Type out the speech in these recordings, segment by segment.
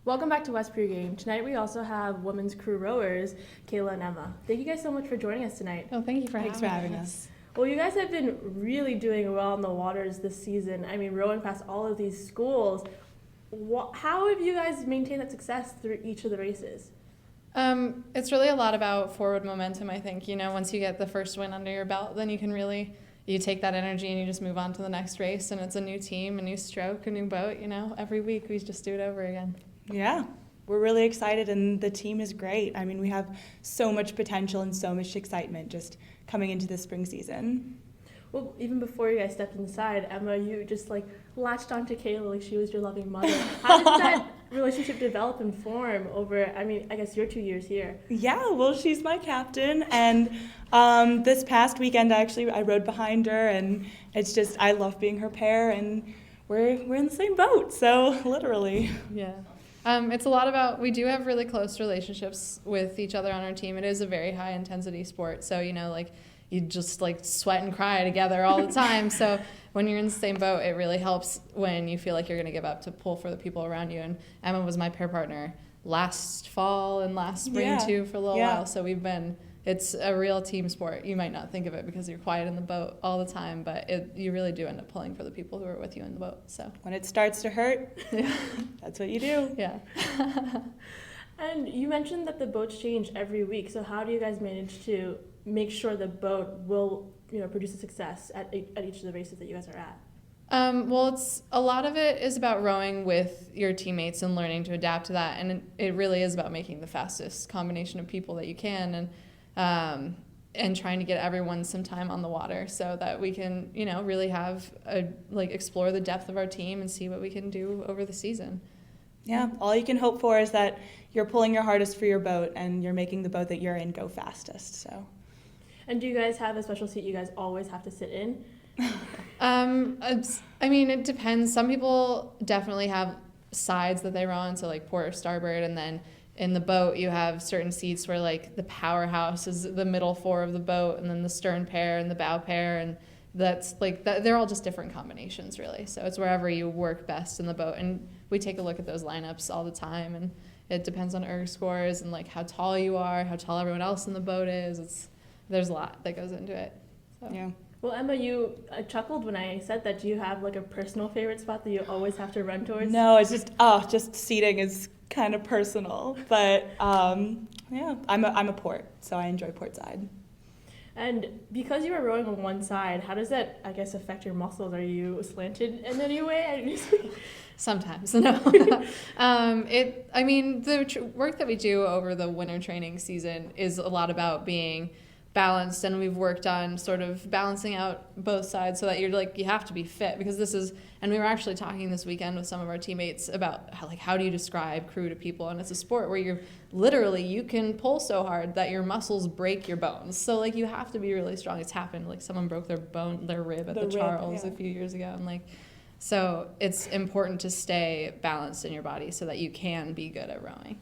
Welcome back to West Pregame. Tonight we also have women's crew rowers, Kayla and Emma. Thank you guys so much for joining us tonight. Oh, thank you for Thanks for having us. Well, you guys have been really doing well in the waters this season. I mean, rowing past all of these schools. How have you guys maintained that success through each of the races? It's really a lot about forward momentum, I think. You know, once you get the first win under your belt, then you take that energy and you just move on to the next race, and it's a new team, a new stroke, a new boat. You know, every week we just do it over again. Yeah, we're really excited, and the team is great. I mean, we have so much potential and so much excitement just coming into the spring season. Well, even before you guys stepped inside, Emma, you just latched onto Kayla like she was your loving mother. How did that relationship develop and form over, I guess your 2 years here? Yeah, well, she's my captain, and this past weekend, I rode behind her, and it's just, I love being her pair, and we're in the same boat, so literally. Yeah. It's a lot about, we do have really close relationships with each other on our team. It is a very high intensity sport. So, you know, you just sweat and cry together all the time. So when you're in the same boat, it really helps when you feel like you're going to give up to pull for the people around you. And Emma was my pair partner last fall and last spring too for a little while. So it's a real team sport. You might not think of it because you're quiet in the boat all the time, but you really do end up pulling for the people who are with you in the boat. So when it starts to hurt, that's what you do. Yeah. And you mentioned that the boats change every week. So how do you guys manage to make sure the boat will, produce a success at each of the races that you guys are at? Well, a lot of it is about rowing with your teammates and learning to adapt to that, and it really is about making the fastest combination of people that you can, and trying to get everyone some time on the water so that we can, really have explore the depth of our team and see what we can do over the season. Yeah, all you can hope for is that you're pulling your hardest for your boat and you're making the boat that you're in go fastest. So. And do you guys have a special seat you guys always have to sit in? It depends. Some people definitely have sides that they row on, so port or starboard, and then in the boat you have certain seats where the powerhouse is the middle four of the boat, and then the stern pair and the bow pair, and that's they're all just different combinations really. So it's wherever you work best in the boat, and we take a look at those lineups all the time, and it depends on erg scores and how tall you are, how tall everyone else in the boat is. There's a lot that goes into it. So. Yeah. Well, Emma, you chuckled when I said that. Do you have a personal favorite spot that you always have to run towards? No, it's just seating is kind of personal, but I'm a port, so I enjoy port side. And because you are rowing on one side, how does that, affect your muscles? Are you slanted in any way? Sometimes, no. The work that we do over the winter training season is a lot about being balanced, and we've worked on sort of balancing out both sides so that you have to be fit, because and we were actually talking this weekend with some of our teammates about how do you describe crew to people, and it's a sport where you can pull so hard that your muscles break your bones, so you have to be really strong. It's happened, someone broke their rib at the Charles a few years ago, and so it's important to stay balanced in your body so that you can be good at rowing.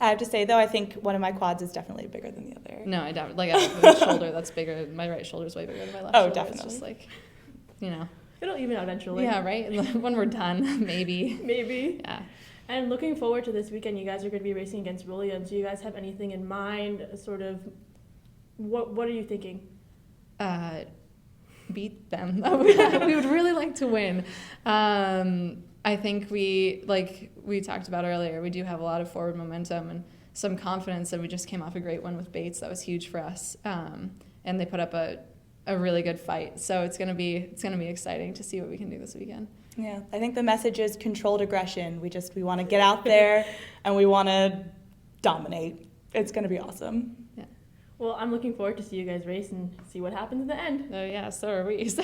I have to say, though, I think one of my quads is definitely bigger than the other. No, I don't. I have a shoulder that's bigger. My right shoulder is way bigger than my left shoulder. Oh, definitely. It's just it'll even out eventually. Yeah, right? When we're done, maybe. Maybe. Yeah. And looking forward to this weekend, you guys are going to be racing against Williams. Do you guys have anything in mind? Sort of, what are you thinking? Beat them. We would really like to win. I think we talked about earlier, we do have a lot of forward momentum and some confidence, and we just came off a great one with Bates. That was huge for us. And they put up a really good fight. So it's gonna be exciting to see what we can do this weekend. Yeah, I think the message is controlled aggression. We want to get out there and we want to dominate. It's gonna be awesome. Yeah. Well, I'm looking forward to see you guys race and see what happens in the end. Oh yeah, so are we. So.